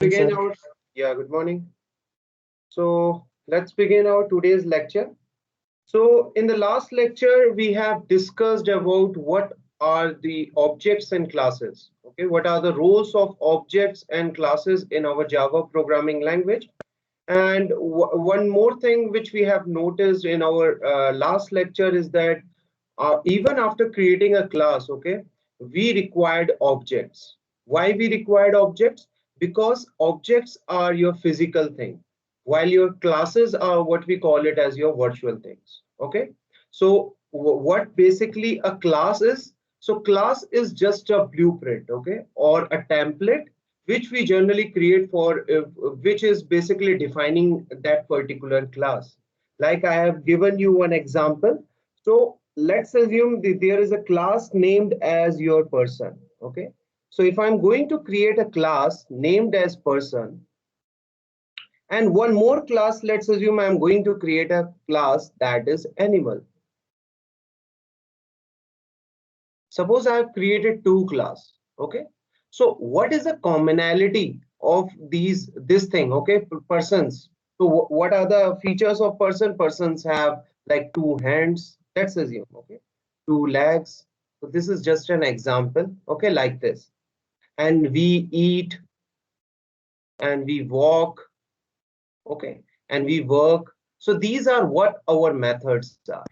Morning, Begin sir. our Good morning. So let's begin our today's lecture. So in the last lecture, we have discussed about what are the objects and classes. Okay, what are the roles of objects and classes in our Java programming language? And one more thing which we have noticed in our last lecture is that even after creating a class, okay, we required objects. Why we required objects? Because objects are your physical thing, while your classes are what we call it as your virtual things. Okay, so what basically a class is? So class is just a blueprint, okay, or a template which we generally create for which is basically defining that particular class. Like I have given you one example. So let's assume that there is a class named as your person. Okay, so if I'm going to create a class named as person and one more class, let's assume I'm going to create a class that is animal. Suppose I have created two class. Okay, so what is the commonality of this thing? Okay, persons. So what are the features of person? Persons have like two hands, let's assume. Okay, two legs. So this is just an example. Okay, like this. And we eat and we walk. Okay, and we work. So these are what our methods are.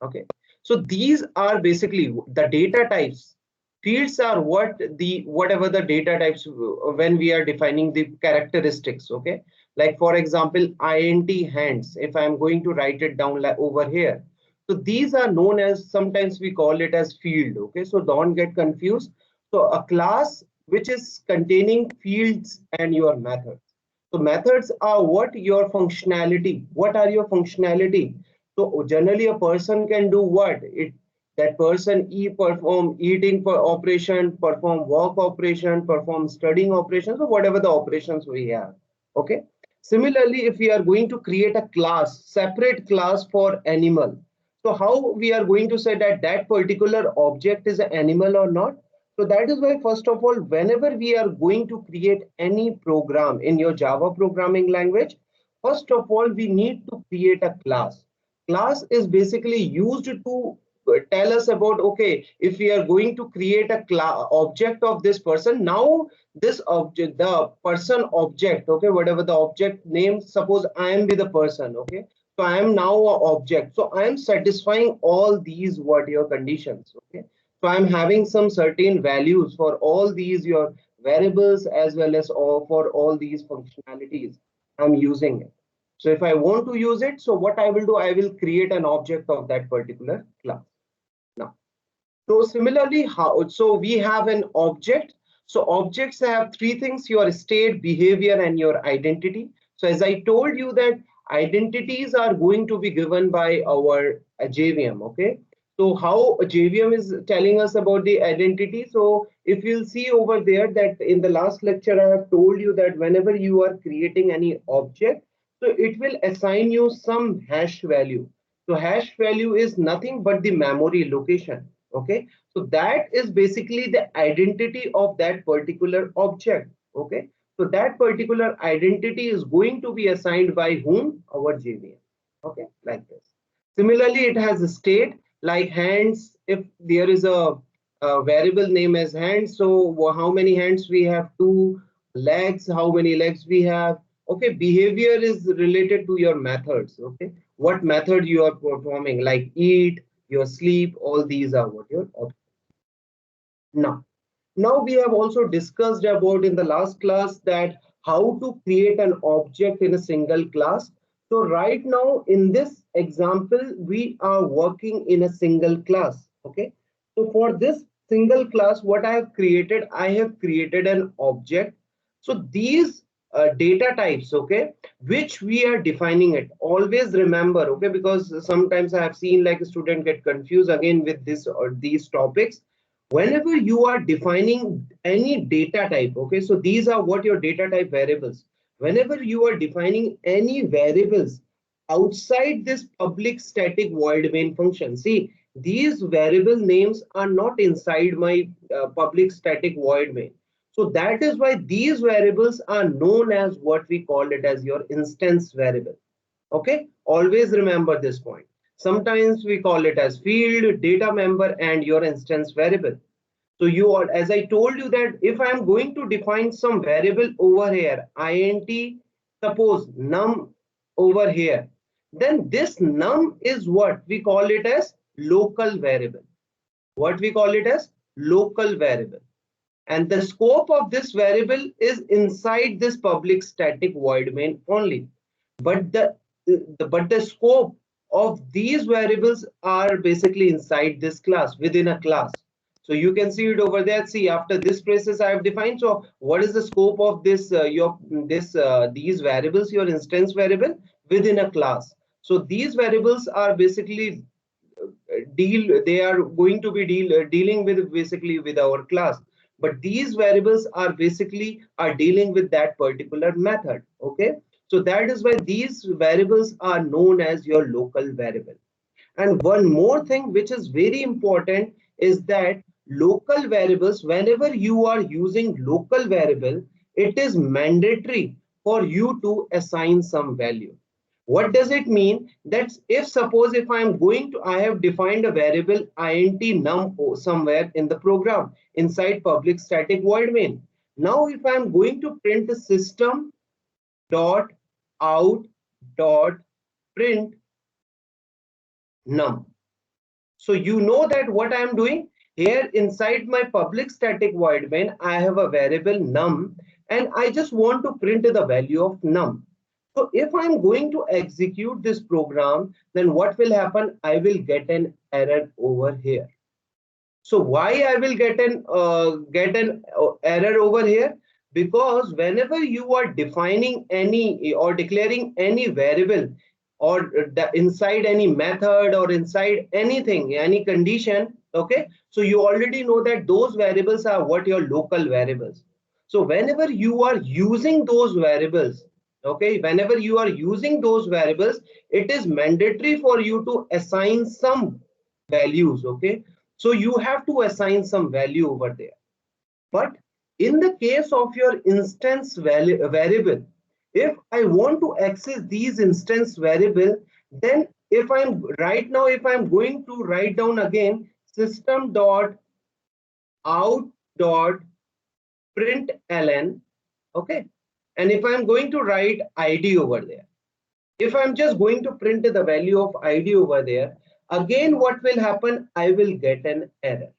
Okay, so these are basically the data types. Fields are whatever the data types when we are defining the characteristics. Okay, like for example int hands, if I'm going to write it down like over here. So these are known as, sometimes we call it as field. Okay, so don't get confused. So a class which is containing fields and your methods. So methods are what your functionality. What are your functionality? So generally a person can do what? That person perform eating for operation, perform work operation, perform studying operations, or whatever the operations we have. Okay. Similarly, if we are going to create a class, separate class for animal, so how we are going to say that that particular object is an animal or not? So that is why, first of all, whenever we are going to create any program in your Java programming language, first of all, we need to create a class. Class is basically used to tell us about, okay, if we are going to create a object of this person, now this object, the person object, okay, whatever the object name, suppose I am be the person, okay, so I am now a object, so I am satisfying all these what your conditions. Okay, so I'm having some certain values for all these your variables as well as all for all these functionalities I'm using it. So if I want to use it, so what I will do, I will create an object of that particular class. Now, so similarly, so we have an object. So objects have three things: your state, behavior, and your identity. So as I told you that identities are going to be given by our JVM. Okay. So how JVM is telling us about the identity. So if you'll see over there that in the last lecture, I have told you that whenever you are creating any object, so it will assign you some hash value. So hash value is nothing but the memory location. Okay, so that is basically the identity of that particular object. Okay, so that particular identity is going to be assigned by whom? Our JVM. Okay, like this. Similarly, it has a state like hands. If there is a variable name as hands, so how many hands we have? Two. Legs, how many legs we have? Okay, behavior is related to your methods. Okay, what method you are performing, like eat, your sleep, all these are what your objects. Now we have also discussed about in the last class that how to create an object in a single class. So right now in this example, we are working in a single class. Okay, so for this single class, what I have created an object. So these data types, okay, which we are defining it, always remember, okay, because sometimes I have seen like a student get confused again with this or these topics. Whenever you are defining any data type, okay, so these are what your data type variables. Whenever you are defining any variables outside this public static void main function, see, these variable names are not inside my public static void main. So that is why these variables are known as what we call it as your instance variable. Okay, always remember this point. Sometimes we call it as field, data member, and your instance variable. So you are, as I told you, that if I am going to define some variable over here, int, suppose num over here, then this num is what we call it as local variable. What we call it as local variable. And the scope of this variable is inside this public static void main only. But the scope of these variables are basically inside this class, within a class. So you can see it over there. See, after this process I have defined. So what is the scope of this these variables, your instance variable within a class? So these variables are basically they are going to be dealing with basically with our class, but these variables are basically are dealing with that particular method. Okay, so that is why these variables are known as your local variable. And one more thing which is very important is that local variables, whenever you are using local variable, it is mandatory for you to assign some value. What does it mean? That if suppose if I am going to, I have defined a variable int num somewhere in the program inside public static void main. Now if I am going to print the system dot out dot print num. So you know that what I am doing here inside my public static void main, I have a variable num and I just want to print the value of num. So if I'm going to execute this program, then what will happen? I will get an error over here. So why I will get an error over here? Because whenever you are defining any or declaring any variable or inside any method or inside anything, any condition, okay, so you already know that those variables are what your local variables. So whenever you are using those variables, okay, whenever you are using those variables, it is mandatory for you to assign some values. Okay, so you have to assign some value over there. But in the case of your instance variable, if I want to access these instance variable, then if I'm right now, if I'm going to write down again system dot out dot println, okay, and if I'm going to write id over there, if I'm just going to print the value of id over there, again what will happen? I will get an error.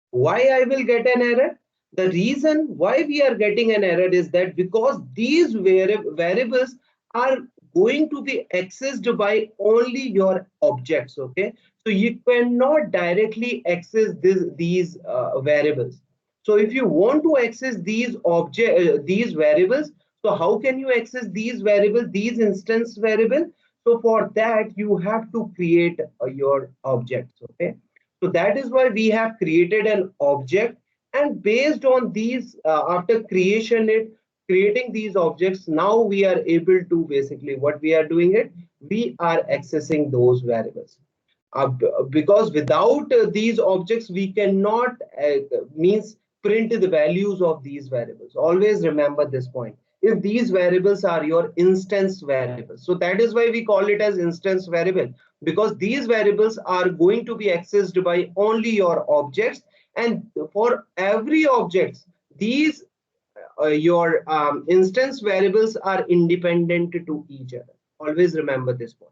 Why I will get an error? The reason why we are getting an error is that because these variables are going to be accessed by only your objects. Okay, so you cannot directly access these variables. So if you want to access these variables, so how can you access these variables, these instance variable? So for that you have to create your objects. Okay, so that is why we have created an object, and based on these, after creating these objects, now we are able to basically what we are doing it, we are accessing those variables. Because without these objects, we cannot means print the values of these variables. Always remember this point. If these variables are your instance variables, so that is why we call it as instance variable, because these variables are going to be accessed by only your objects, and for every objects, these your instance variables are independent to each other. Always remember this point.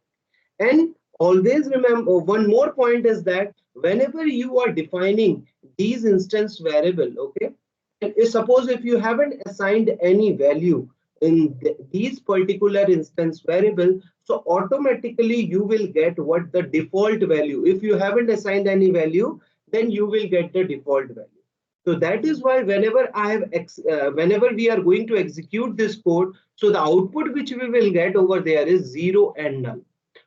And always remember one more point is that whenever you are defining these instance variable, okay, suppose if you haven't assigned any value in these particular instance variable, so automatically you will get what the default value. If you haven't assigned any value, then you will get the default value. So that is why whenever whenever we are going to execute this code, so the output which we will get over there is 0 and null.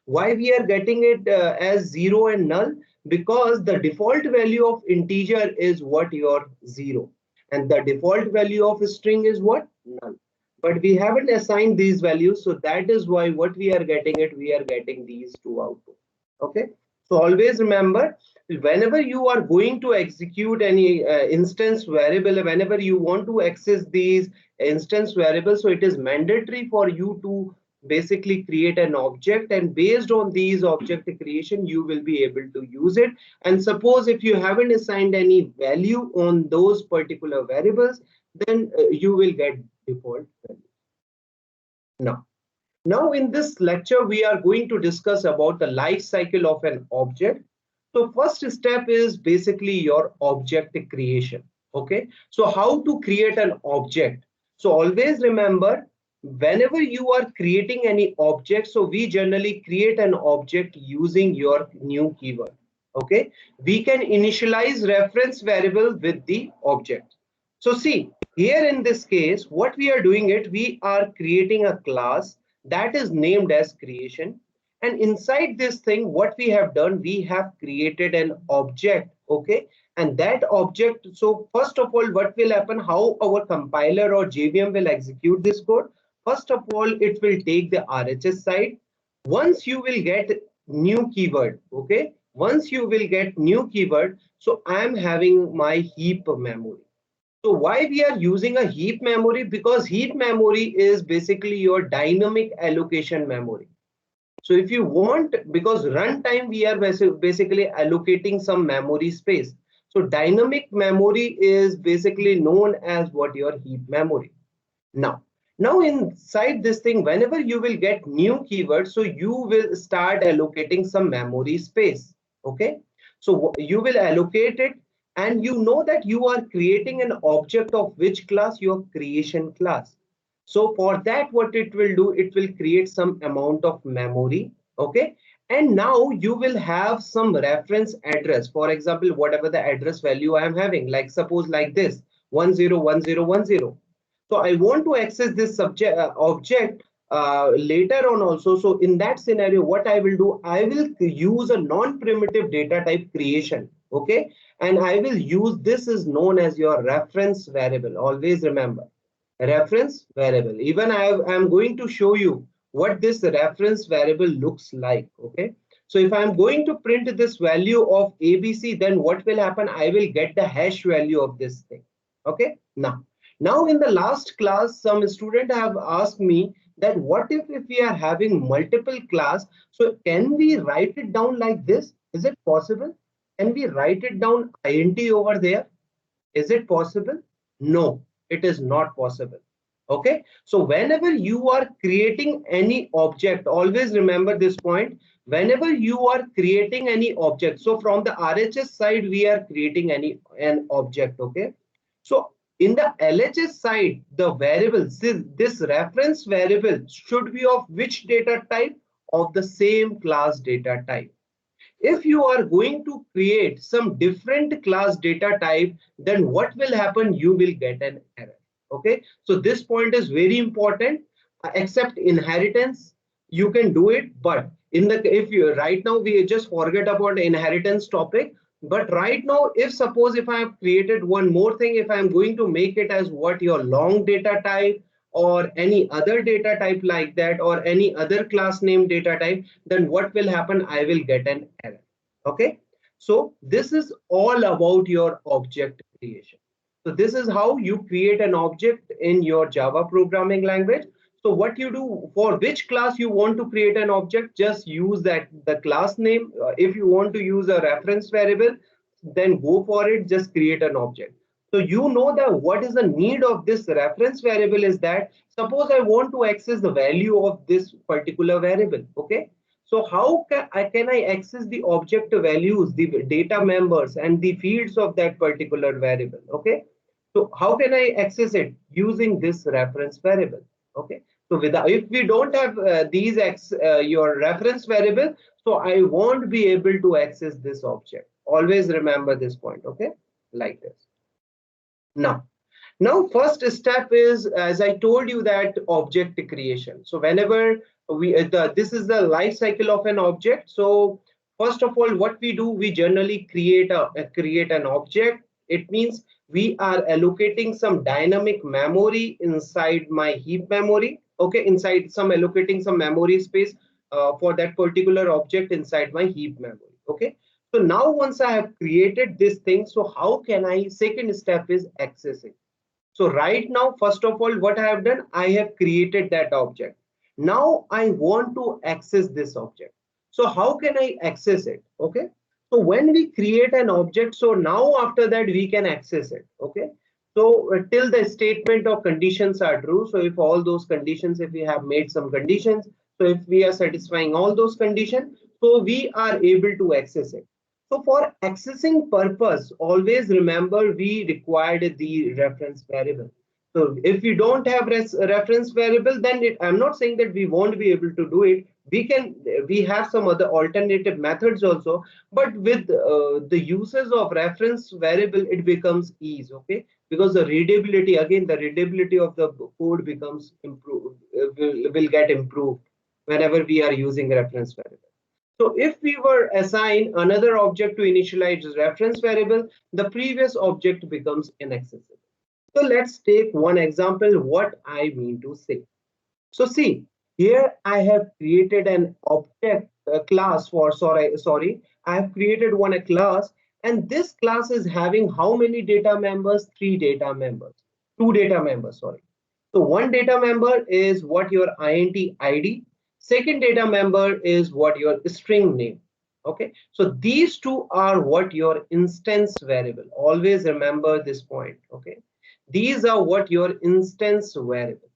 Why we are getting it as 0 and null? Because the default value of integer is what, your 0, and the default value of string is what, null. But we haven't assigned these values, so that is why what we are getting it, we are getting these two output. Okay, so always remember whenever you are going to execute any instance variable, whenever you want to access these instance variables, so it is mandatory for you to basically create an object, and based on these object creation you will be able to use it. And suppose if you haven't assigned any value on those particular variables, then you will get default value. Now in this lecture, we are going to discuss about the life cycle of an object. So first step is basically your object creation. Okay, so how to create an object? So always remember, whenever you are creating any object, so we generally create an object using your new keyword. Okay, we can initialize reference variable with the object. So see, here in this case, what we are doing it, we are creating a class that is named as creation, and inside this thing what we have done, we have created an object. Okay, and that object, so first of all, what will happen, how our compiler or JVM will execute this code? First of all, it will take the RHS side. Once you will get new keyword, okay, once you will get new keyword, so I am having my heap memory. So why we are using a heap memory? Because heap memory is basically your dynamic allocation memory. So if you want, because runtime we are basically allocating some memory space. So dynamic memory is basically known as what your heap memory. Now inside this thing, whenever you will get new keywords, so you will start allocating some memory space. Okay, so you will allocate it, and you know that you are creating an object of which class? Your creation class. So for that, what it will do, it will create some amount of memory. Okay, and now you will have some reference address. For example, whatever the address value I am having, like suppose like this 101010. So I want to access this subject object later on also. So in that scenario, what I will do, I will use a non-primitive data type creation. Okay, and I will use, this is known as your reference variable. Always remember, reference variable. Even I am going to show you what this reference variable looks like. Okay, so if I'm going to print this value of ABC, then what will happen? I will get the hash value of this thing. Okay, now in the last class, some student have asked me that what if we are having multiple class, so can we write it down like this? Is it possible? Can we write it down int over there? Is it possible? No, it is not possible. Okay, so whenever you are creating any object, always remember this point. Whenever you are creating any object, so from the RHS side, we are creating an object. Okay, so in the LHS side, the variables, this reference variable should be of which data type? Of the same class data type. If you are going to create some different class data type, then what will happen? You will get an error. Okay, so this point is very important. Except inheritance, you can do it, but in the, if you right now we just forget about the inheritance topic. But right now, if suppose if I have created one more thing, if I am going to make it as what your long data type or any other data type like that, or any other class name data type, then what will happen? I will get an error. Okay, so this is all about your object creation. So this is how you create an object in your Java programming language. So what you do, for which class you want to create an object, just use that the class name. If you want to use a reference variable, then go for it, just create an object. So you know that what is the need of this reference variable is that suppose I want to access the value of this particular variable. Okay, so how can I access the object values, the data members and the fields of that particular variable? Okay, so how can I access it? Using this reference variable. Okay, so without, if we don't have your reference variable, so I won't be able to access this object. Always remember this point. Okay, like this. Now first step is, as I told you, that object creation. So whenever this is the life cycle of an object. So first of all, what we do, we generally create an object. It means we are allocating some dynamic memory inside my heap memory. Okay, inside some allocating some memory space for that particular object inside my heap memory. Okay, So now once I have created this thing, so how can I, second step is accessing. So right now, first of all, what I have done, I have created that object. Now I want to access this object. So how can I access it? Okay. So when we create an object, so now after that we can access it. Okay. So till the statement of conditions are true. So if all those conditions, if we have made some conditions, so if we are satisfying all those conditions, so we are able to access it. So for accessing purpose, always remember we required the reference variable. So if we don't have reference variable, then I'm not saying that we won't be able to do it. We have some other alternative methods also, but with the uses of reference variable, it becomes ease, okay? Because the readability, again, the readability of the code becomes improved, will get improved whenever we are using reference variable. So if we were assign another object to initialize the reference variable, the previous object becomes inaccessible. So let's take one example what I mean to say. So see, here I have created an object class for, sorry, I have created one a class, and this class is having how many data members? Three data members, two data members, sorry. So one data member is what your int id, second data member is what your string name. Okay, so these two are what your instance variable. Always remember this point. Okay, these are what your instance variable.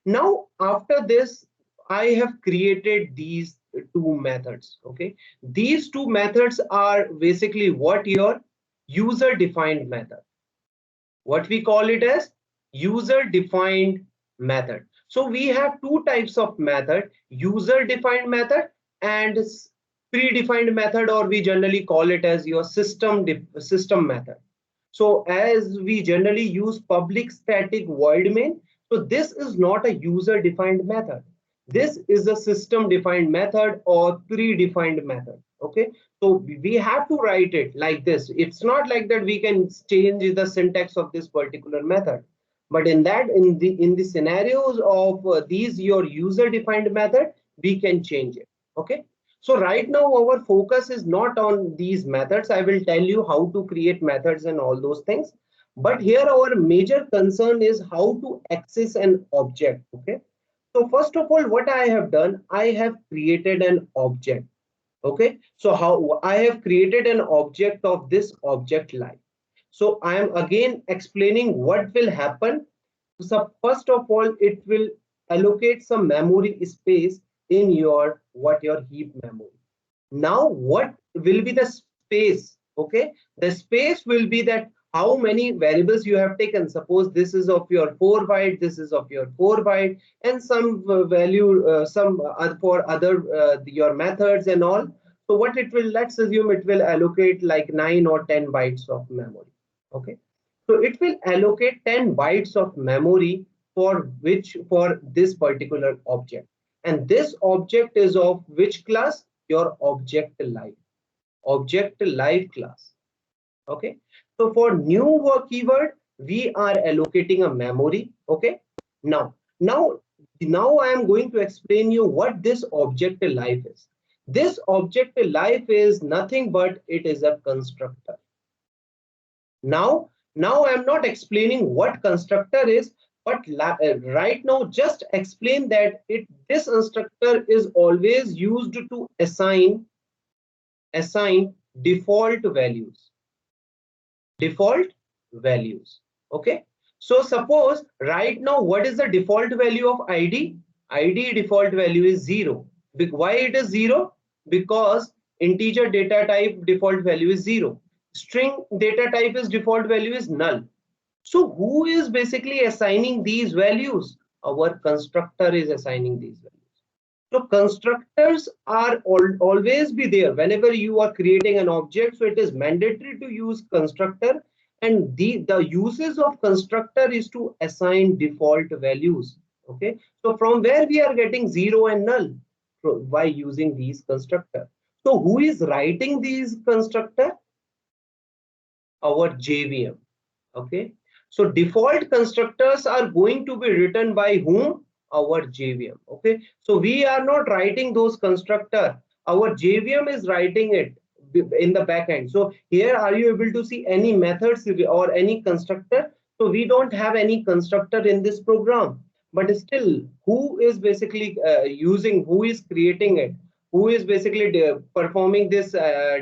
Now after this, I have created these two methods. Okay, these two methods are basically what your user defined method, what we call it as user defined method. So we have two types of method, user defined method and predefined method, or we generally call it as your system method. So as we generally use public static void main, so this is not a user defined method. This is a system defined method or predefined method. Okay, so we have to write it like this. It's not like that we can change the syntax of this particular method. But in the scenarios of these your user defined method, we can change it. Okay. So right now our focus is not on these methods. I will tell you how to create methods and all those things. But here our major concern is how to access an object. Okay. So first of all, what I have done, I have created an object. Okay, so how I have created an object of this object live. So I am again explaining what will happen. So first of all, it will allocate some memory space in your heap memory. Now what will be the space? Okay, the space will be that how many variables you have taken. Suppose this is of your 4 byte, this is of your 4 byte, and some value, some for other your methods and all. So what it will, let's assume it will allocate like 9 or 10 bytes of memory. Okay, so it will allocate 10 bytes of memory for this particular object, and this object is of which class? Your object live class. Okay, so for new work keyword, we are allocating a memory. Okay, now I am going to explain you what this object live is. This object live is nothing but it is a constructor. Now I'm not explaining what constructor is, but right now just explain that this constructor is always used to assign default values. Okay, so suppose right now, what is the default value of id default value is 0. Why it is 0? Because integer data type default value is 0, string data type is default value is null. So who is basically assigning these values? Our constructor is assigning these values. So constructors are always be there whenever you are creating an object. So it is mandatory to use constructor, and the uses of constructor is to assign default values. Okay, so from where we are getting 0 and null by using these constructor. So who is writing these constructor? Our JVM. Okay, so default constructors are going to be written by whom? Our JVM. Okay, so we are not writing those constructor. our JVM is writing it in the back end. So here, are you able to see any methods or any constructor? So we don't have any constructor in this program, but still, who is basically who is creating it? Who is basically performing this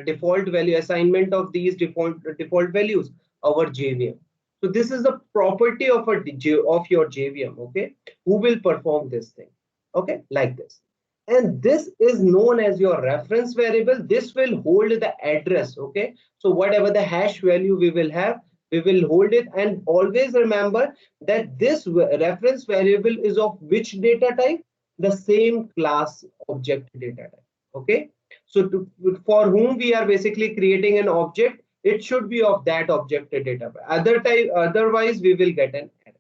default value assignment of these default values? Our JVM. So this is the property of of your JVM. Okay, who will perform this thing? Okay, like this. And this is known as your reference variable. This will hold the address. Okay, so whatever the hash value we will have, we will hold it. And always remember that this reference variable is of which data type? The same class object data type. Okay, so for whom we are basically creating an object, it should be of that object data type. Otherwise we will get an error.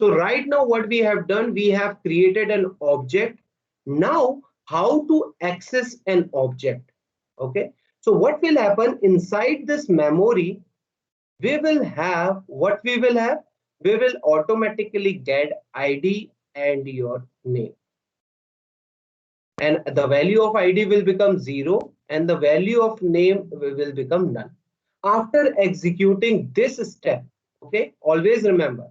So right now what we have done, we have created an object. Now how to access an object? Okay, so what will happen inside this memory? We will have what we will have. We will automatically get ID and your name, and the value of ID will become 0 and the value of name will become none. After executing this step, okay, always remember,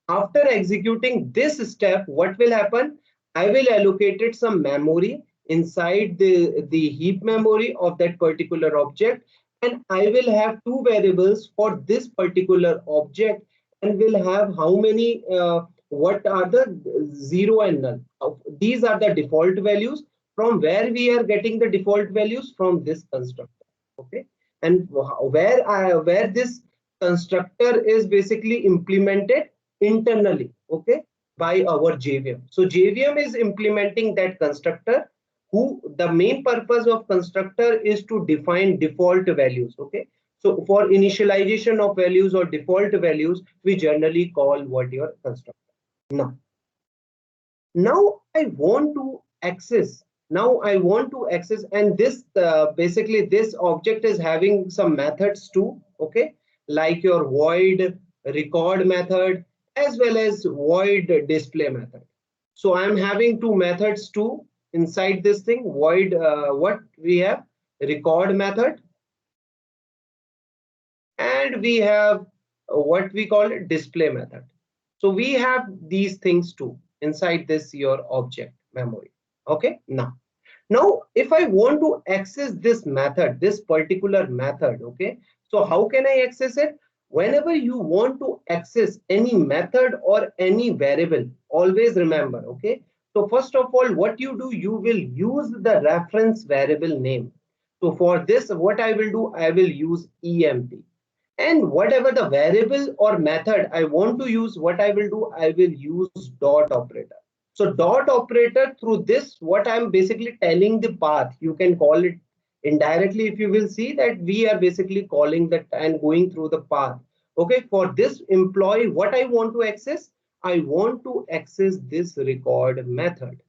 after executing this step, what will happen? I will allocate it some memory inside the heap memory of that particular object, and I will have two variables for this particular object, and will have how many, what are the 0 and null. These are the default values. From where we are getting the default values? From this constructor. Okay, and where this constructor is basically implemented internally, okay, by our JVM. So JVM is implementing that constructor, who the main purpose of constructor is to define default values. Okay, so for initialization of values or default values, we generally call what your constructor. Now I want to access. Now I want to access, and this basically this object is having some methods too. Okay, like your void record method as well as void display method. So I'm having two methods too inside this thing. Void what we have, record method, and we have what we call it, display method. So we have these things too inside this your object memory. Okay, now if I want to access this method, this particular method, okay, so how can I access it? Whenever you want to access any method or any variable, always remember, okay, so first of all, what you do, you will use the reference variable name. So for this, what I will do, I will use EMP. And whatever the variable or method I want to use, what I will do, I will use dot operator. So dot operator, through this, what I'm basically telling the path, you can call it indirectly. If you will see that we are basically calling that and going through the path. Okay, for this employee, what I want to access, I want to access this record method.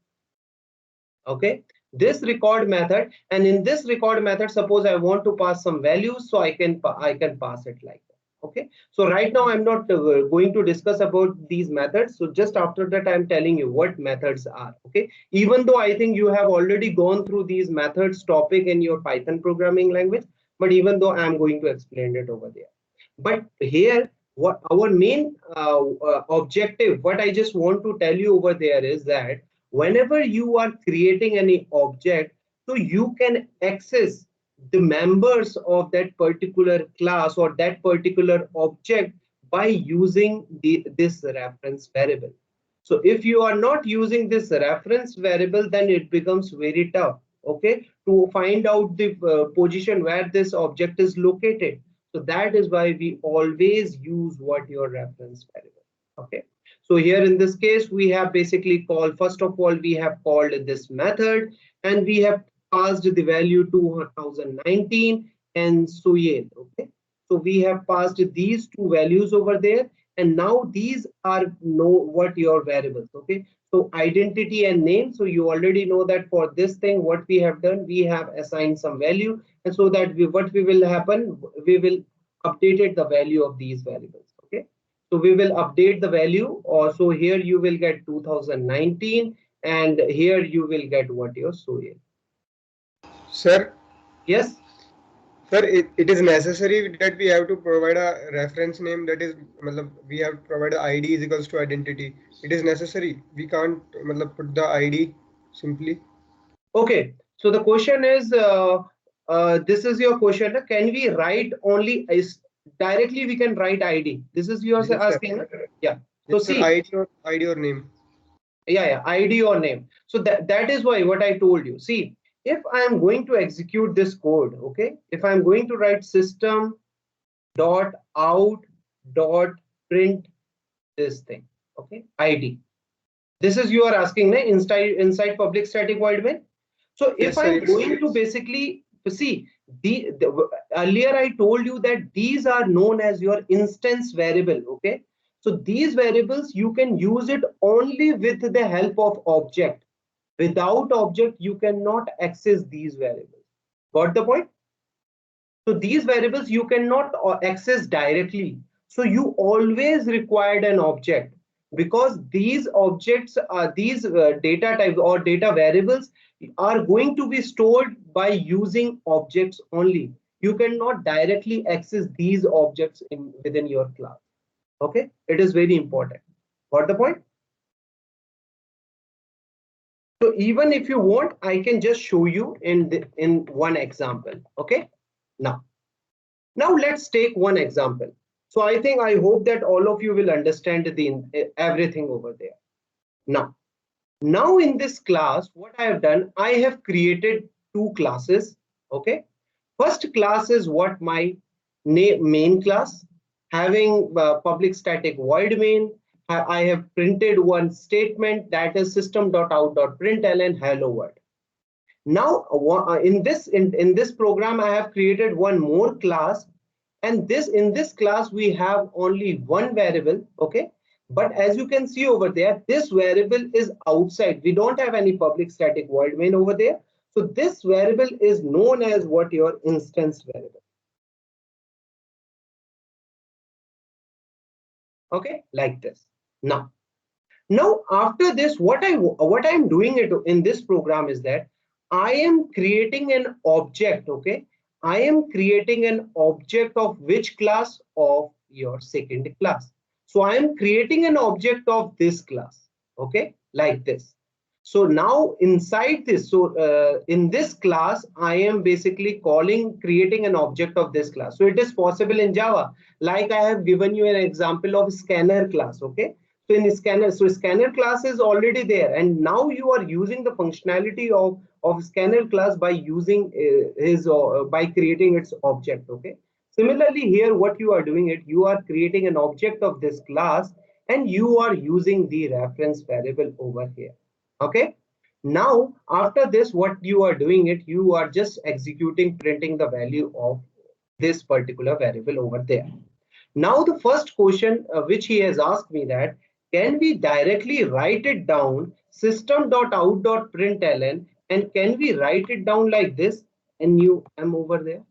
Okay, this record method, and in this record method, suppose I want to pass some values, so I can pass it like that. Okay, so right now I'm not going to discuss about these methods. So just after that, I'm telling you what methods are. Okay, even though I think you have already gone through these methods topic in your Python programming language, but even though I'm going to explain it over there, but here what our main objective, what I just want to tell you over there is that whenever you are creating any object, so you can access the members of that particular class or that particular object by using this reference variable. So if you are not using this reference variable, then it becomes very tough, okay, to find out the position where this object is located. So that is why we always use what your reference variable. Okay, so here in this case, we have basically called, first of all, we have called this method, and we have passed the value 2019 and Soyel. Okay, so we have passed these two values over there, and now these are what your variables. Okay, so identity and name. So you already know that for this thing, what we have done, we have assigned some value, and so that what we will happen, we will updated the value of these variables. Okay, so we will update the value, or so here you will get 2019, and here you will get what your Soyel. Sir, Yes. sir, it is necessary that we have to provide a reference name, that is, matlab, we have to provide a ID is equals to identity. It is necessary. We can't matlab, put the ID simply. Okay. So the question is, this is your question. Can we write only is directly? We can write ID. This is yours Yes, sir. asking. Yeah. So Yes, sir. see, ID or name. yeah, ID or name. So that is why what I told you. See, if I am going to execute this code, okay, if I'm going to write system dot out dot print this thing, okay, ID. This is you are asking me inside public static void main. So if Yes, sir. I'm Yes. going to basically see the earlier I told you that these are known as your instance variable. Okay, so these variables you can use it only with the help of object. Without object you cannot access these variables. Got the point? So these variables you cannot access directly. So you always required an object, because these objects are these data types or data variables are going to be stored by using objects only. You cannot directly access these objects within your class. Okay, it is very important. Got the point? So even if you want, I can just show you in one example. Okay, now. Now let's take one example. So I hope that all of you will understand everything over there. Now, now in this class, what I have done, I have created two classes. Okay. First class is what my main class, having public static void main. I have printed one statement, that is system.out.println hello world. Now in this program I have created one more class, and in this class we have only one variable. Okay, but as you can see over there, this variable is outside. We don't have any public static void main over there. So this variable is known as what your instance variable. Okay, like this. Now after this, what I'm doing it in this program is that I am creating an object. Okay, I am creating an object of which class? Of your second class. So I am creating an object of this class. Okay, like this. So now inside this, so in this class, I am basically creating an object of this class. So it is possible in Java, like I have given you an example of scanner class. Okay, so in scanner, so scanner class is already there, and now you are using the functionality of scanner class by using by creating its object. Okay, similarly here what you are doing it, you are creating an object of this class, and you are using the reference variable over here. Okay, now after this what you are doing it, you are just executing printing the value of this particular variable over there. Now the first question which he has asked me, that can we directly write it down system.out.println, and can we write it down like this, and you am over there.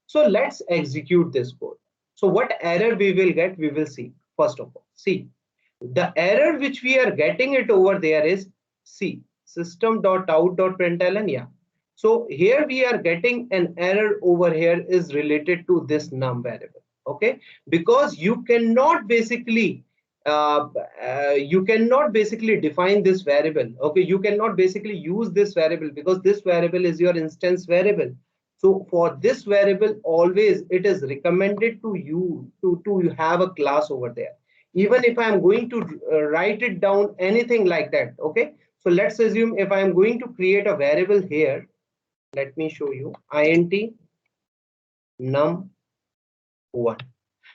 So let's execute this code. So what error we will get, we will see. First of all, see the error which we are getting it over there is, see, system.out.println. Yeah, so here we are getting an error over here is related to this num variable. Okay, because you cannot basically define this variable. Okay, you cannot basically use this variable because this variable is your instance variable. So for this variable, always it is recommended to you to have a class over there. Even if I am going to write it down anything like that. Okay, so let's assume if I am going to create a variable here, let me show you int num1.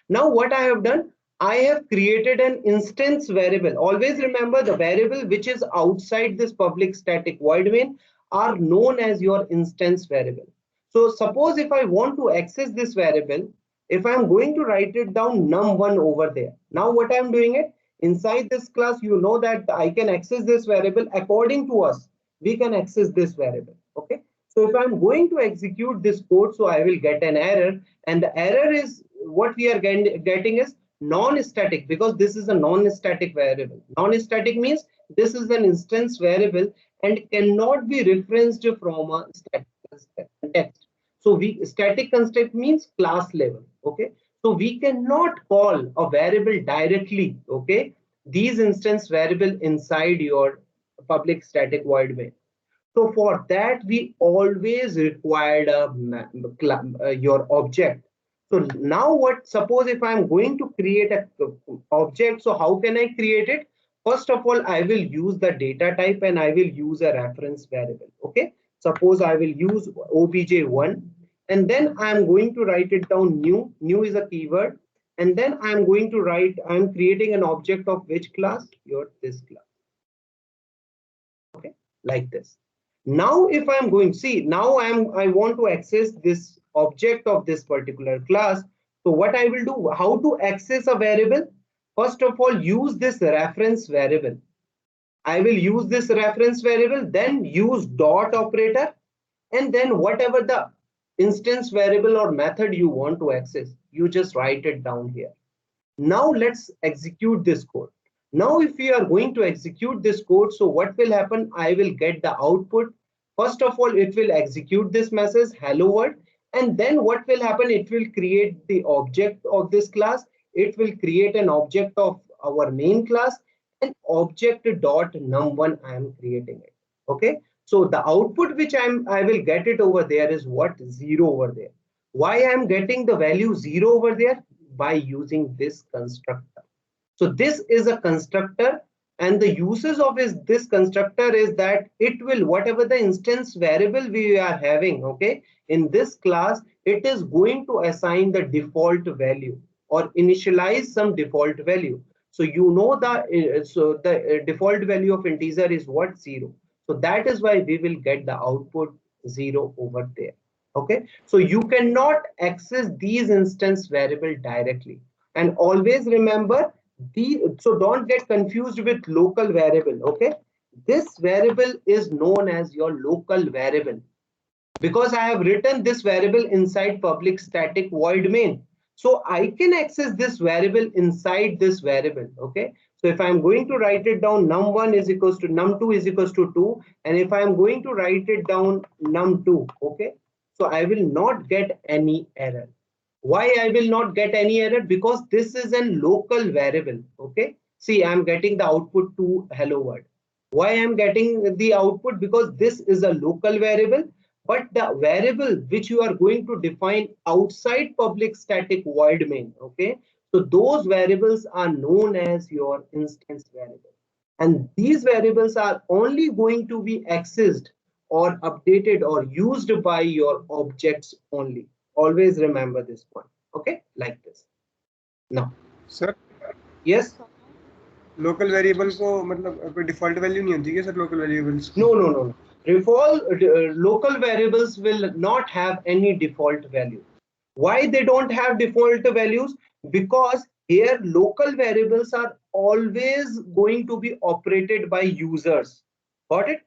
Now what I have done, I have created an instance variable. Always remember, the variable which is outside this public static void main are known as your instance variable. So suppose if I want to access this variable, if I'm going to write it down num1 over there. Now what I'm doing it, inside this class, you know that I can access this variable according to us. We can access this variable. Okay. So if I'm going to execute this code, so I will get an error, and the error is what we are getting is non-static, because this is a non-static variable. Non-static means this is an instance variable, and cannot be referenced from a static context. So static context means class level. Okay, so we cannot call a variable directly. Okay, these instance variable inside your public static void main. So for that, we always required your object. So now what, suppose if I'm going to create a object, so how can I create it? First of all, I will use the data type and I will use a reference variable. Okay. Suppose I will use obj1 and then I'm going to write it down new. New is a keyword. And then I'm going to write, I'm creating an object of which class? Your this class. Okay, like this. Now if I'm going, see, now I want to access this object of this particular class. So what I will do, how to access a variable? First of all, use this reference variable. I will use this reference variable, then use dot operator, and then whatever the instance variable or method you want to access, you just write it down here. Now let's execute this code. Now if we are going to execute this code, so what will happen? I will get the output. First of all, it will execute this message hello world, and then what will happen? It will create the object of this class. It will create an object of our main class and object dot num1 I am creating it. Okay, so the output which I will get it over there is what? 0 over there. Why I am getting the value 0 over there? By using this constructor. So this is a constructor, and the uses of this constructor is that it will, whatever the instance variable we are having, okay, in this class, it is going to assign the default value or initialize some default value. So you know the default value of integer is what? 0. So that is why we will get the output 0 over there. Okay, so you cannot access these instance variable directly, and always remember so don't get confused with local variable. Okay, this variable is known as your local variable because I have written this variable inside public static void main. So I can access this variable inside this variable. Okay, so if I'm going to write it down, num1 is equals to num2 is equals to 2, and if I'm going to write it down num2, okay, so I will not get any error. Why I will not get any error? Because this is a local variable. Okay, see, I'm getting the output to hello world. Why I'm getting the output? Because this is a local variable, but the variable which you are going to define outside public static void main, okay, so those variables are known as your instance variable, and these variables are only going to be accessed or updated or used by your objects only. Always remember this point. Okay, like this. Now, sir yes, local variable को मतलब कोई default value नहीं होती क्या sir local variables की? no. Local variables will not have any default value. Why they don't have default values? Because here local variables are always going to be operated by users. Got it?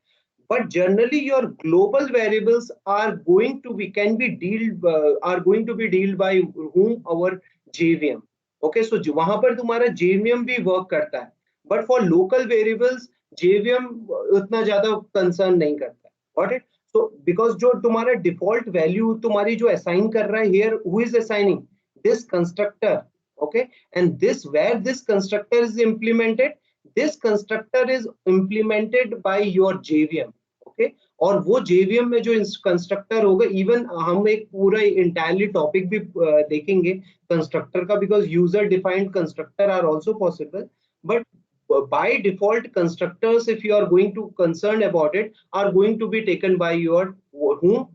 But generally your global variables are going to be going to be dealt by whom? Our JVM. Okay, so वहां पर तुम्हारा JVM भी work करता है, but for local variables JVM उतना ज्यादा concern नहीं करता है. Got it? So because जो तुम्हारा default value तुम्हारी जो assign कर रहा है here, who is assigning? This constructor. Okay, and this where this constructor is implemented, this constructor is implemented by your JVM. Okay, और वो JVM में जो कंस्ट्रक्टर होगा, इवन हम एक पूरा इंटायरली टॉपिक भी देखेंगे कंस्ट्रक्टर का, because user defined constructor are also possible, but by default constructors, if you are going to concern about it, are going to be taken by your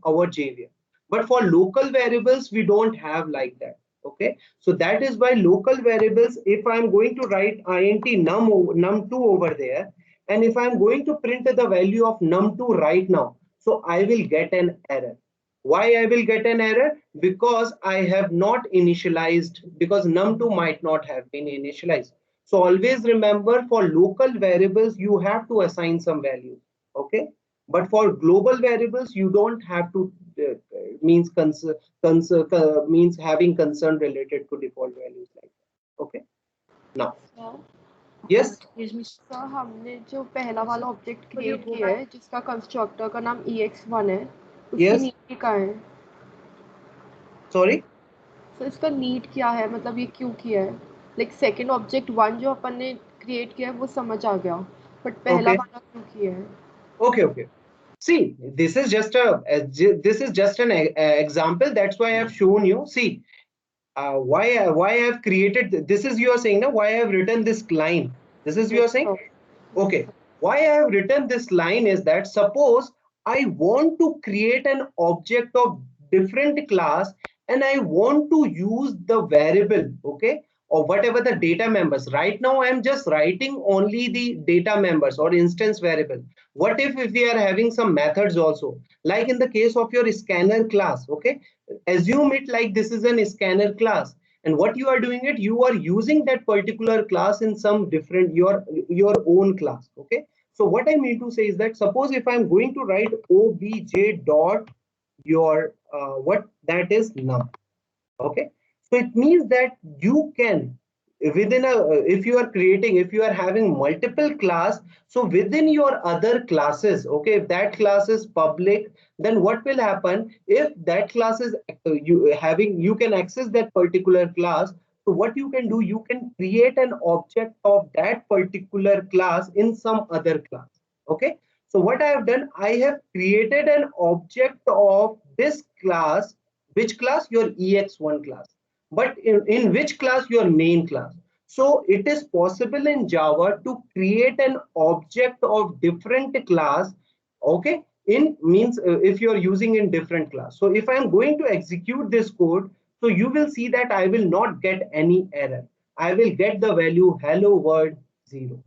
our JVM. But for local variables we don't have like that. Okay, so that is why local variables, if I am going to write int num2 over there, and if I'm going to print the value of num2 right now, so I will get an error. Why I will get an error? Because I have not initialized, because num2 might not have been initialized. So always remember, for local variables you have to assign some value. Okay, but for global variables you don't have to means means having concern related to default values like that. Okay, now Yes. Excuse me. Sir हमने जो पहला वाला object create किया है जिसका constructor का नाम ex1 है उसकी Yes. नीड क्या है? Sorry. सो इसका नीड क्या है, मतलब ये क्यों किया है? लाइक सेकंड ऑब्जेक्ट 1 जो अपन ने क्रिएट किया है वो समझ आ गया, बट पहला Okay. वाला क्यों किया है? Okay. Okay. See, this is just an example. That's why I have shown you. See, why I have created this is you are saying now why I have written this line. This is you are saying. Okay. Why I have written this line is that suppose I want to create an object of different class and I want to use the variable, okay, or whatever the data members. Right now, I am just writing only the data members or instance variable. What if we are having some methods also, like in the case of your scanner class, okay? Assume it like this is an scanner class, and what you are doing it, you are using that particular class in some different your own class, okay? So what I mean to say is that suppose if I'm going to write obj dot your what that is num, okay, so it means that you can within a if you are creating, if you are having multiple class, so within your other classes, okay, if that class is public, then what will happen if that class is you can access that particular class. So what you can do, you can create an object of that particular class in some other class, okay. So what I have done, I have created an object of this class. Which class? Your ex1 class. But in which class? Your main class. So it is possible in Java to create an object of different class, okay, in means if you are using in different class. So if I am going to execute this code, so you will see that I will not get any error. I will get the value hello world 0,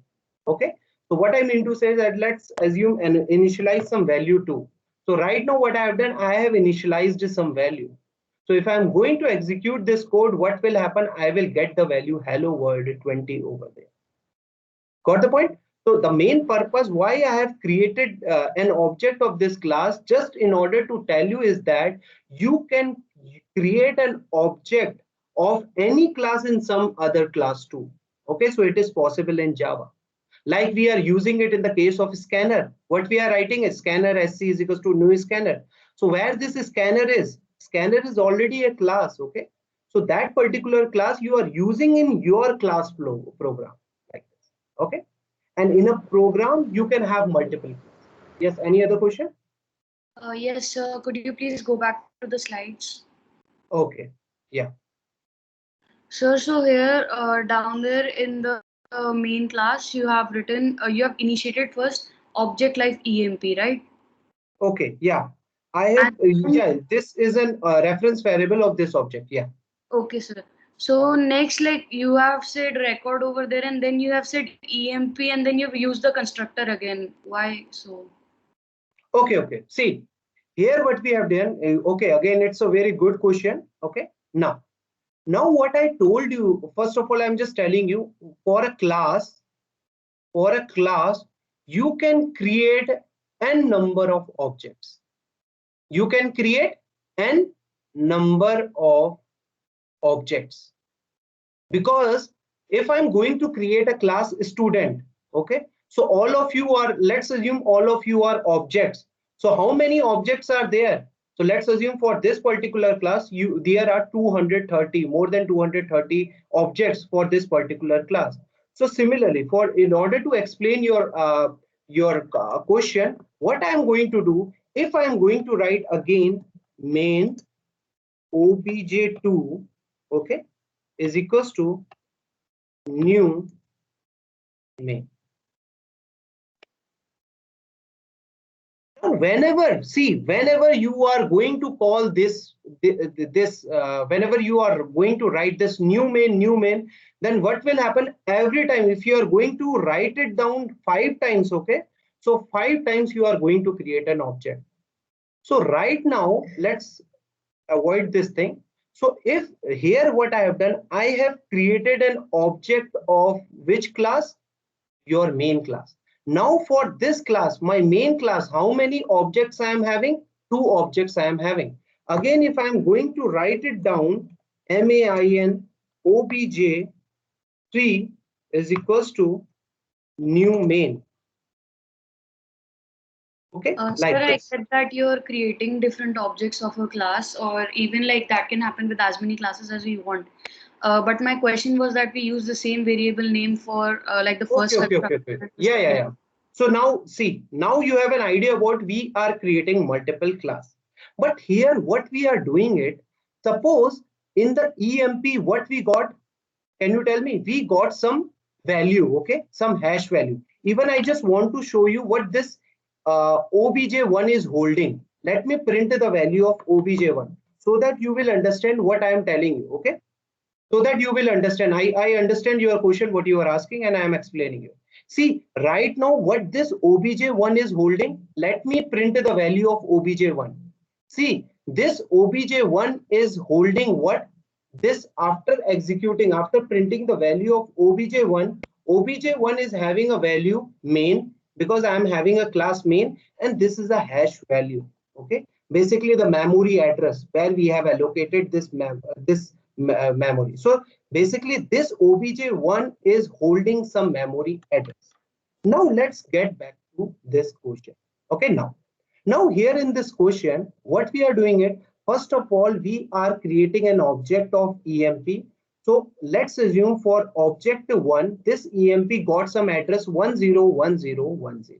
okay. So what I mean to say is that let's assume and initialize some value too. So right now what I have done, I have initialized some value. So if I'm going to execute this code, what will happen? I will get the value hello world 20 over there. Got the point? So the main purpose why I have created an object of this class just in order to tell you is that you can create an object of any class in some other class too. Okay, so it is possible in Java. Like we are using it in the case of scanner. What we are writing is scanner sc is equals to new scanner. So where this scanner is already a class, okay? So that particular class you are using in your class flow program like this, okay? And in a program you can have multiple classes. Yes, any other question? Yes, sir. Could you please go back to the slides? Okay, yeah. Sir, so here down there in the main class, you have written, you have initiated first object like EMP, right? Okay, yeah. I have, And yeah, this is an reference variable of this object, yeah. okay, sir. So next, like you have said record over there, and then you have said EMP, and then you've used the constructor again. Why so? Okay, okay. See, here what we have done, okay, again, it's a very good question, okay. Now what I told you, first of all, I'm just telling you for a class, you can create n number of objects. You can create n number of objects because if I'm going to create a class student, okay, so all of you are, let's assume all of you are objects. So how many objects are there? So let's assume for this particular class, there are 230, more than 230 objects for this particular class. So similarly, for in order to explain your question, what I am going to do, if I am going to write again main obj2, okay, is equals to new main. Whenever you are going to call this whenever you are going to write this new main, then what will happen every time if you are going to write it down 5 times, okay, so 5 times you are going to create an object. So right now let's avoid this thing. So if here what I have done, I have created an object of which class? Your main class. Now for this class, my main class, how many objects I am having? 2 objects I am having. Again, if I am going to write it down, main obj 3 is equals to new main. Okay, Sir, like I this. said that you're creating different objects of a class, or even like that can happen with as many classes as we want. But my question was that we use the same variable name for like the Okay, first okay, okay, constructor okay. and the Yeah, yeah, second. yeah. So now see, now you have an idea about we are creating multiple class. But here what we are doing it, suppose in the EMP what we got, can you tell me? We got some value, okay, some hash value. Even I just want to show you what this obj1 is holding. Let me print the value of obj1 so that you will understand what I am telling you, okay? So that you will understand. I understand your question, what you are asking, and I am explaining you. See, right now, what this obj1 is holding, let me print the value of obj1. See, this obj1 is holding what? This after executing, after printing the value of obj1, obj1 is having a value main because I am having a class main, and this is a hash value. Okay, basically the memory address where we have allocated this memory. So basically this obj1 is holding some memory address. Now let's get back to this question. Okay, now here in this question, what we are doing it, first of all, we are creating an object of EMP. So let's assume for object 1, this EMP got some address 101010.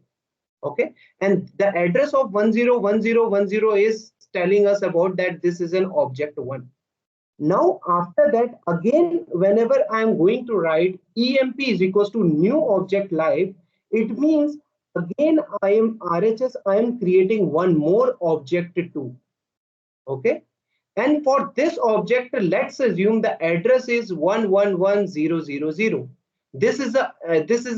Okay, and the address of 101010 is telling us about that this is an object 1. Now, after that, again, whenever I am going to write EMP is equals to new object live, it means again I am RHS, I am creating one more object 2. Okay. And for this object, let's assume the address is 111000. This is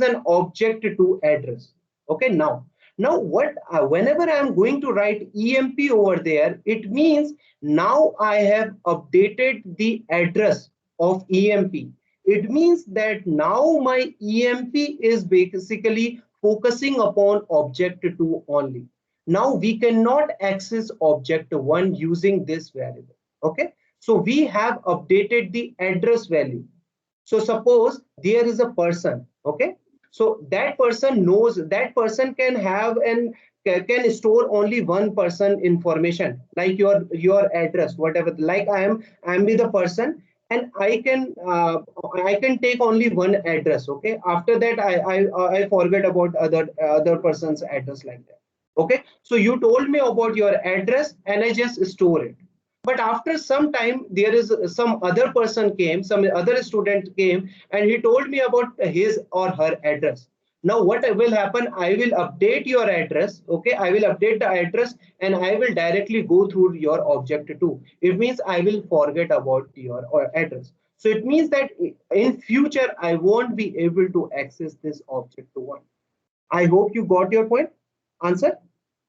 an object 2 address. Okay. Now what whenever I am going to write EMP over there, it means now I have updated the address of EMP. It means that now my EMP is basically focusing upon object 2 only. Now we cannot access object 1 using this variable. Okay, so we have updated the address value. So suppose there is a person, okay, so that person knows, that person can have and can store only one person information, like your address, whatever. Like I'm be the person, and I can take only one address. Okay, after that I forget about other person's address, like that. Okay, so you told me about your address and I just store it. But after some time, there is some other person came, some other student came, and he told me about his or her address. Now what will happen, I will update your address. Okay, I will update the address and I will directly go through your object 2. It means I will forget about your address. So it means that in future I won't be able to access this object 1. I hope you got your point. Answer.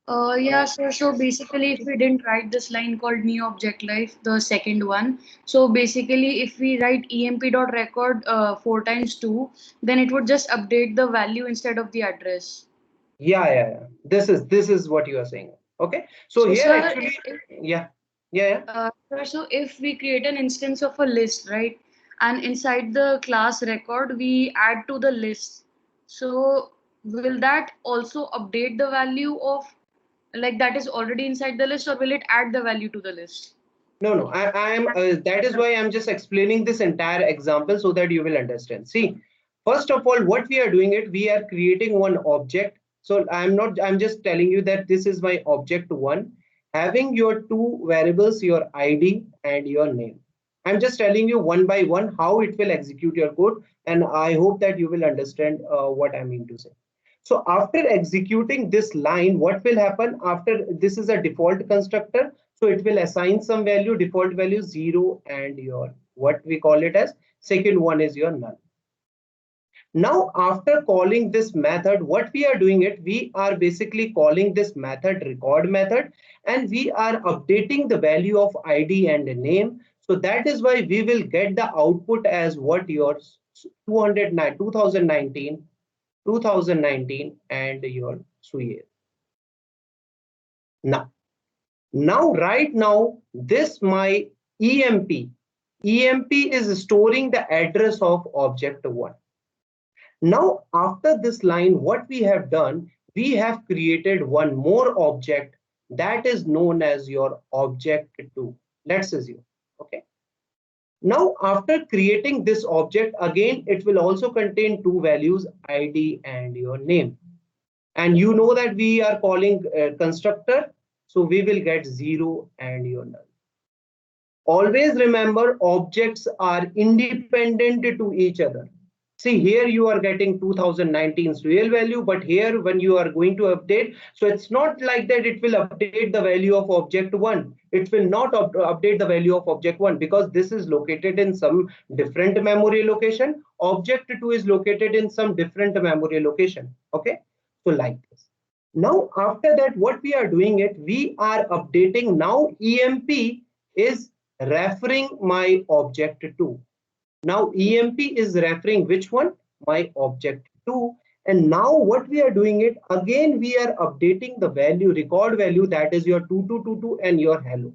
Yeah, so basically, if we didn't write this line called new object life, the second one, so basically, if we write emp.record 4 times 2, then it would just update the value instead of the address. Yeah. This is what you are saying. Okay, so So, here sir, actually, yeah. sir, so if we create an instance of a list, right, and inside the class record, we add to the list. So, will that also update the value of like that is already inside the list, or will it add the value to the list? No, I am that is why I'm just explaining this entire example so that you will understand. See, first of all, what we are doing it, we are creating one object. So I'm just telling you that this is my object 1, having your two variables, your ID and your name. I'm just telling you one by one how it will execute your code, and I hope that you will understand what I mean to say. So after executing this line, what will happen after this is a default constructor. So it will assign some value, default value 0, and your what we call it as second one is your null. Now after calling this method, what we are doing it, we are basically calling this method record method, and we are updating the value of ID and the name. So that is why we will get the output as what your 2019 and your SUYE. Now right now this my EMP is storing the address of object 1. Now, after this line, what we have done, we have created one more object that is known as your object2. Let's assume, okay. Now, after creating this object, again, it will also contain two values, ID and your name. And you know that we are calling constructor, so we will get 0 and your null. Always remember, objects are independent to each other. See, here you are getting 2019's real value, but here when you are going to update, so it's not like that it will update the value of object 1. It will not update the value of object 1 because this is located in some different memory location. Object 2 is located in some different memory location. Okay, so like this. Now, after that, what we are doing it, we are updating now EMP is referring my object 2. Now EMP is referring which one? My object 2. And now what we are doing it, again we are updating the value, record value, that is your 2222 and your hello.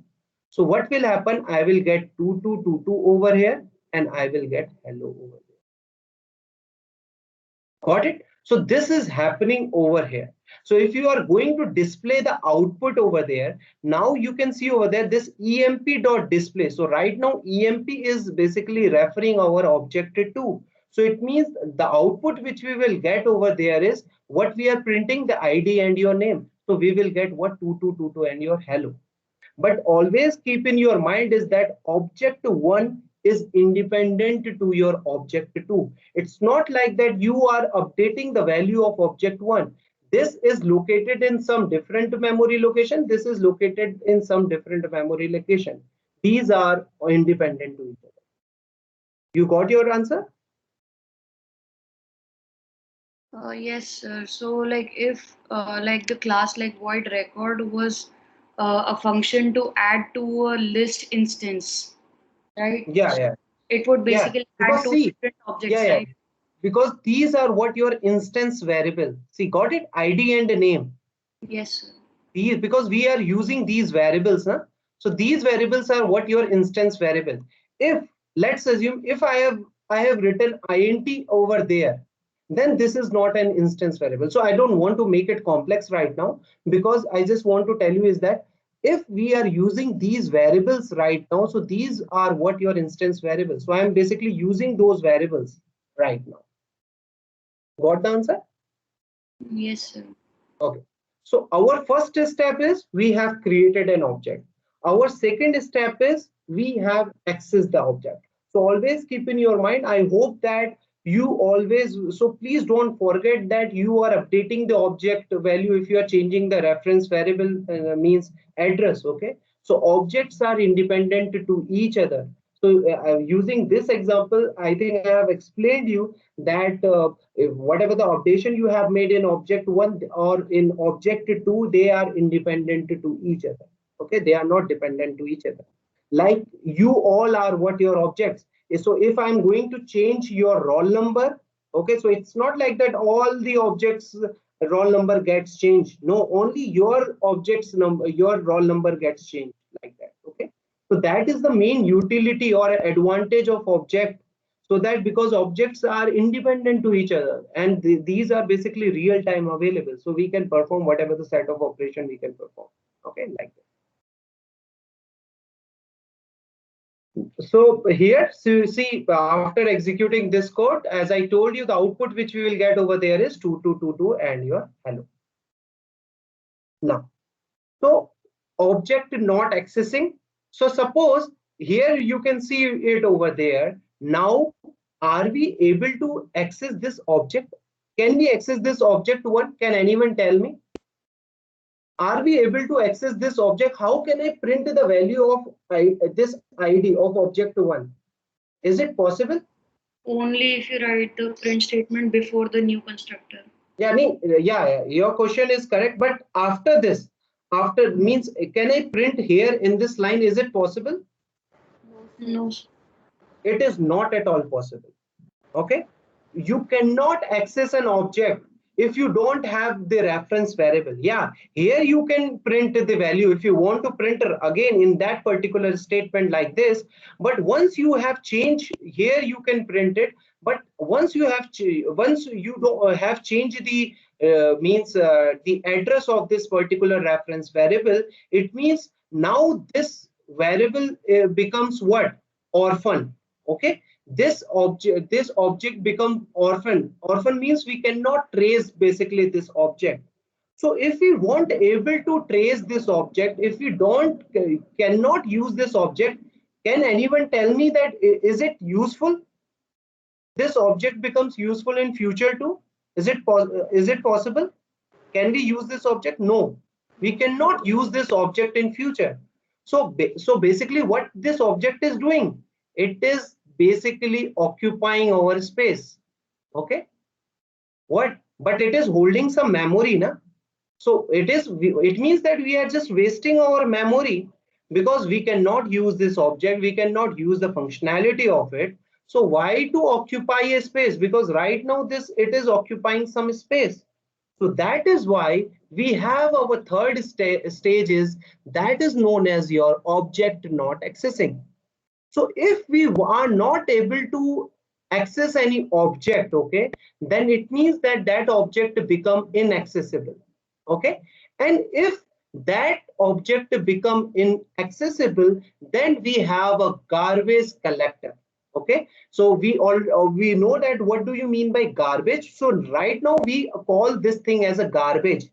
So what will happen? I will get 2222 over here and I will get hello over there. Got it? So this is happening over here. So if you are going to display the output over there, now you can see over there this emp.display. So right now emp is basically referring our object 2. So it means the output which we will get over there is what we are printing, the ID and your name. So we will get what 2222 and your hello. But always keep in your mind is that object 1 is independent to your object 2. It's not like that you are updating the value of object 1. This is located in some different memory location. This is located in some different memory location. These are independent to each other. You got your answer? Yes, sir. So like if like the class like void record was a function to add to a list instance, right? Yeah. It would Yeah, basically because add two see, different objects, yeah. right? Because these are what your instance variable. See, got it? ID and name. Yes, sir. These, because we are using these variables, huh? So these variables are what your instance variable. If let's assume if I have written int over there, then this is not an instance variable. So I don't want to make it complex right now, because I just want to tell you is that if we are using these variables right now, so these are what your instance variables. So I am basically using those variables right now. Got the answer? Yes, sir. Okay. So our first step is we have created an object. Our second step is we have accessed the object. So always keep in your mind, I hope that you always, so please don't forget that you are updating the object value if you are changing the reference variable, means address. Okay. So objects are independent to each other. So using this example, I think I have explained you that whatever the updation you have made in object 1 or in object 2, they are independent to each other. Okay, they are not dependent to each other. Like you all are what your objects. So if I'm going to change your roll number, okay, so it's not like that all the objects roll number gets changed. No, only your objects number, your roll number gets changed like that. Okay, so that is the main utility or advantage of object. So that because objects are independent to each other and these are basically real time available, so we can perform whatever the set of operation we can perform. Okay, like that. So here, so you see, after executing this code, as I told you, the output which we will get over there is 2222 and your hello. Now, so object not accessing. So suppose here you can see it over there. Now, are we able to access this object? Can we access this object 1? Can anyone tell me? Are we able to access this object? How can I print the value of this ID of object 1? Is it possible? Only if you write the print statement before the new constructor. Yeah, I mean, yeah, your question is correct. But after this, after means, can I print here in this line? Is it possible? No. It is not at all possible. Okay, you cannot access an object if you don't have the reference variable. Yeah, here you can print the value if you want to print again in that particular statement like this, but once you have changed here, you can print it. But once you have have changed the the address of this particular reference variable, it means now this variable becomes what? Orphan. Okay, this object become orphan. Orphan means we cannot trace basically this object. So if we want able to trace this object, if we don't cannot use this object, can anyone tell me that is it useful? This object becomes useful in future too? Is it possible? Can we use this object? No, we cannot use this object in future. So basically what this object is doing, it is basically occupying our space. Okay, what? But it is holding some memory, na? So it means that we are just wasting our memory because we cannot use this object, we cannot use the functionality of it. So why to occupy a space? Because right now it is occupying some space. So that is why we have our third stages, that is known as your object not accessing. So if we are not able to access any object, okay, then it means that that object become inaccessible. Okay, and if that object become inaccessible, then we have a garbage collector. Okay, so we know that what do you mean by garbage. So right now we call this thing as a garbage.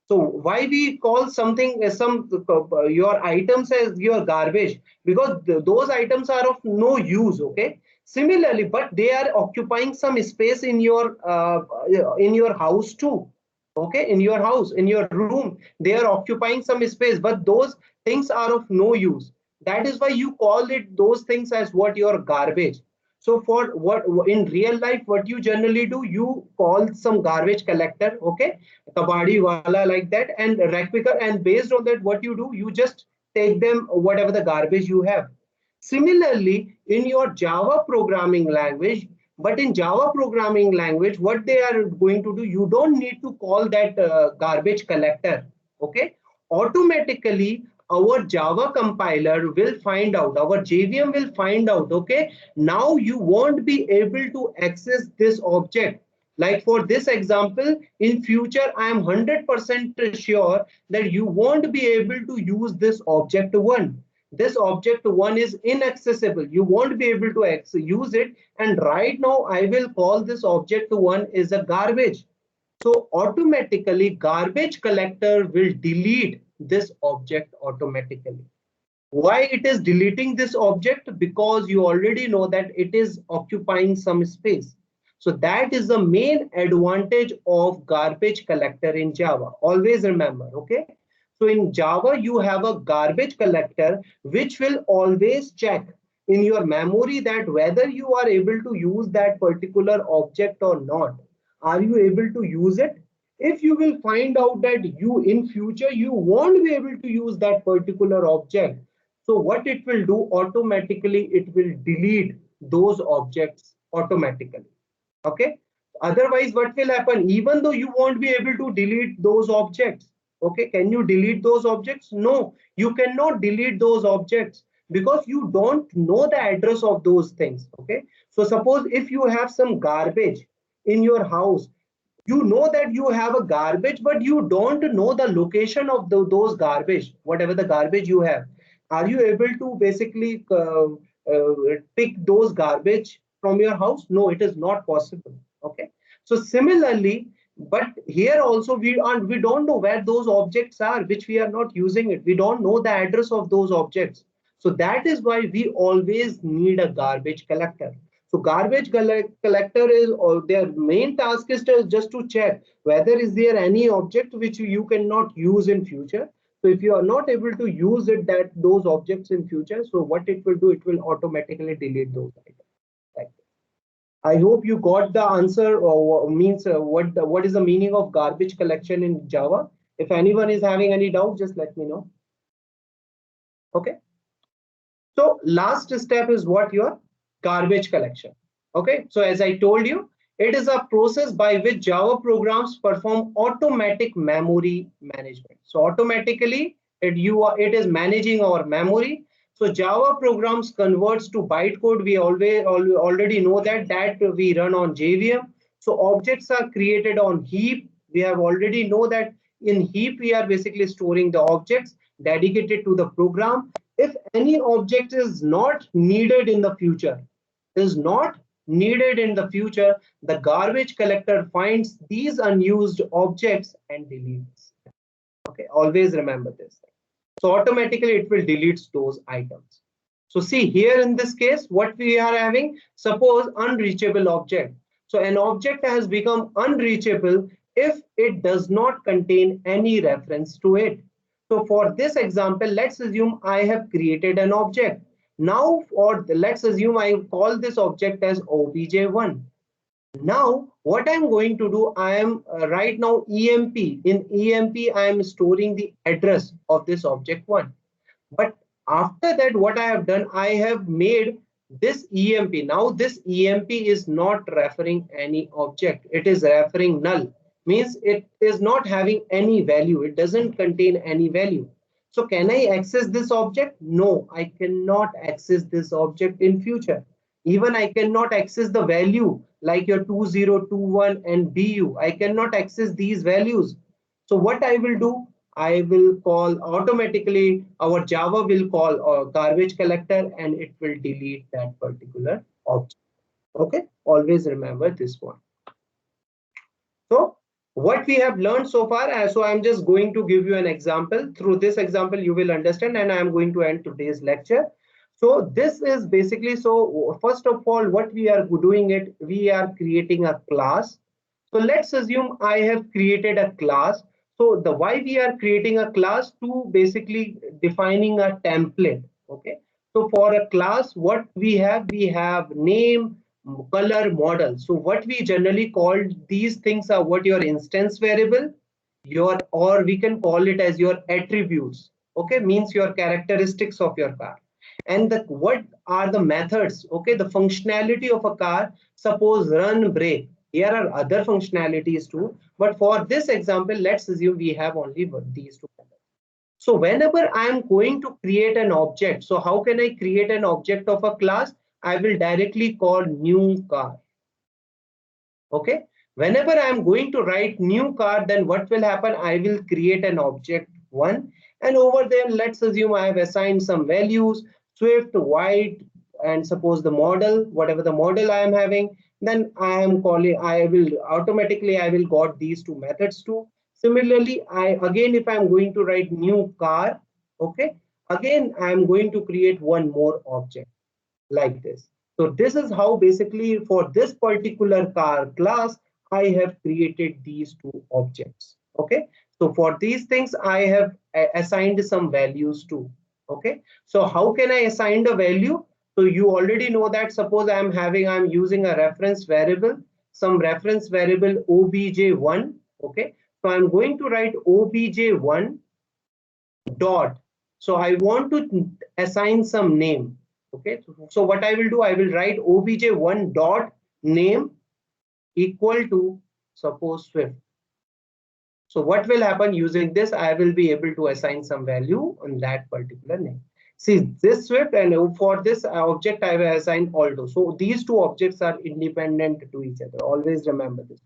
So why we call something as your items as your garbage? Because those items are of no use. Okay, similarly, but they are occupying some space in your house too. Okay, in your house, in your room, they are occupying some space, but those things are of no use. That is why you call it those things as what? Your garbage. So for what in real life, what you generally do, you call some garbage collector, okay, kabadi wala like that, and rack picker, and based on that what you do, you just take them whatever the garbage you have. Similarly, in your Java programming language, but in Java programming language, what they are going to do, you don't need to call that garbage collector. Okay, automatically our Java compiler will find out, our JVM will find out. Okay, now you won't be able to access this object. Like for this example, in future, I am 100% sure that you won't be able to use this object one. This object one is inaccessible. You won't be able to use it. And right now I will call this object one is a garbage. So automatically garbage collector will delete this object automatically. Why it is deleting this object? Because you already know that it is occupying some space. So that is the main advantage of garbage collector in Java. Always remember, okay? So in Java, you have a garbage collector which will always check in your memory that whether you are able to use that particular object or not. Are you able to use it? If you will find out that you in future you won't be able to use that particular object, so what it will do, automatically it will delete those objects automatically. Okay, otherwise what will happen, even though you won't be able to delete those objects, okay, can you delete those objects? No, you cannot delete those objects because you don't know the address of those things. Okay, so suppose if you have some garbage in your house, you know that you have a garbage, but you don't know the location of those garbage, whatever the garbage you have. Are you able to basically pick those garbage from your house? No, it is not possible. Okay, so similarly, but here also we don't know where those objects are, which we are not using it. We don't know the address of those objects. So that is why we always need a garbage collector. So garbage collector is, or their main task is just to check whether is there any object which you cannot use in future. So if you are not able to use those objects in future, so what it will do, it will automatically delete those items. Like, I hope you got the answer, or means what is the meaning of garbage collection in Java. If anyone is having any doubt, just let me know. Okay. So last step is what? Your garbage collection. Okay, so as I told you, it is a process by which Java programs perform automatic memory management. So automatically it is managing our memory. So Java programs converts to bytecode. We already know that we run on JVM. So objects are created on heap. We have already know that in heap we are basically storing the objects dedicated to the program. If any object is not needed in the future, the garbage collector finds these unused objects and deletes. Okay, always remember this. So automatically it will delete those items. So see here in this case, what we are having, suppose unreachable object. So an object has become unreachable if it does not contain any reference to it. So for this example, let's assume I have created an object. Now let's assume I call this object as obj1. Now, what I'm going to do, I am right now EMP. In EMP, I am storing the address of this object one. But after that, what I have done, I have made this EMP. Now, this EMP is not referring any object. It is referring null. Means it is not having any value. It doesn't contain any value. So can I access this object? No, I cannot access this object in future. Even I cannot access the value like your 2021 and BU. I cannot access these values. So what I will do, I will call automatically, our Java will call a garbage collector and it will delete that particular object. Okay, always remember this one. So what we have learned so far, so I'm just going to give you an example. Through this example, you will understand, and I'm going to end today's lecture. So this is basically, so first of all, what we are doing it, we are creating a class. So let's assume I have created a class. So the why we are creating a class, to basically defining a template. Okay. So for a class, what we have name, color, model. So what we generally call these things are what your instance variable, or we can call it as your attributes. Okay, means your characteristics of your car. And what are the methods? Okay, the functionality of a car, suppose run, brake. Here are other functionalities too, but for this example, let's assume we have only these two. So whenever I am going to create an object, so how can I create an object of a class? I will directly call new car. Okay, whenever I am going to write new car, then what will happen? I will create an object one, and over there, let's assume I have assigned some values, Swift, white, and suppose the model, whatever the model I am having, then I am calling, I will got these two methods too. Similarly, again, if I am going to write new car, okay, again, I am going to create one more object like this. So this is how basically for this particular car class, I have created these two objects. Okay. So for these things, I have assigned some values too. Okay. So how can I assign the value? So you already know that, suppose I'm using a reference variable, some reference variable obj1. Okay. So I'm going to write obj1 dot. So I want to assign some name. Okay, so what I will do, I will write obj1 dot name equal to suppose Swift. So what will happen using this? I will be able to assign some value on that particular name. See this Swift, and for this object I will assign Alto. So these two objects are independent to each other. Always remember this.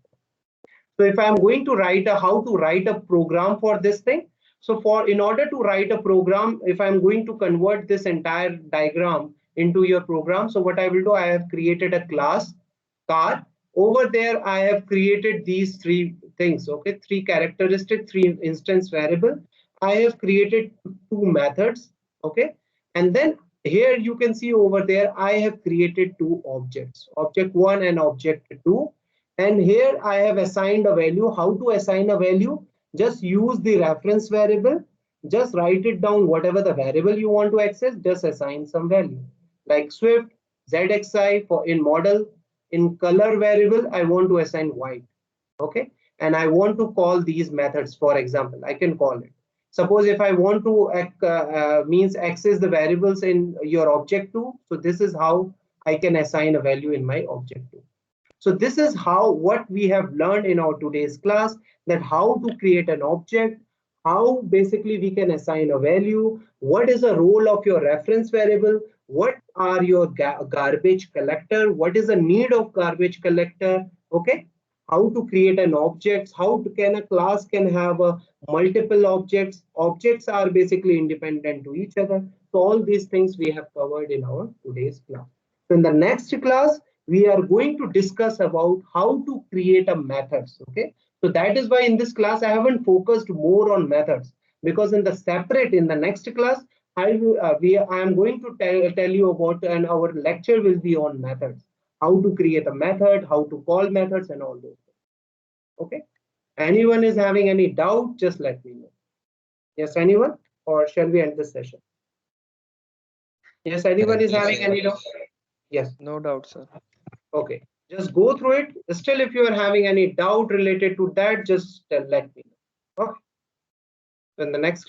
So if I'm going to write how to write a program for this thing. So in order to write a program, if I'm going to convert this entire diagram into your program, so what I will do, I have created a class car. Over there, I have created these three things. Okay, three characteristic, three instance variable. I have created two methods. Okay, and then here you can see over there, I have created two objects, object one and object two. And here I have assigned a value. How to assign a value? Just use the reference variable. Just write it down, whatever the variable you want to access, just assign some value. Like Swift, ZXI for in model, in color variable, I want to assign white. Okay. And I want to call these methods, for example, I can call it. Suppose if I want to means access the variables in your object two, so this is how I can assign a value in my object two. So this is what we have learned in our today's class, that how to create an object, how basically we can assign a value, what is the role of your reference variable, what are your garbage collector, what is the need of garbage collector, okay, how to create an object, can a class can have a multiple objects are basically independent to each other. So all these things we have covered in our today's class. So in the next class we are going to discuss about how to create a methods, okay. So that is why in this class I haven't focused more on methods, because in the next class I am going to tell you about, and our lecture will be on methods, how to create a method, how to call methods, and all those things. Okay. Anyone is having any doubt? Just let me know. Yes, anyone? Or shall we end this session? Yes, anyone is having any doubt? Yes. No doubt, sir. Okay. Just go through it. Still, if you are having any doubt related to that, just let me know. Okay. In the next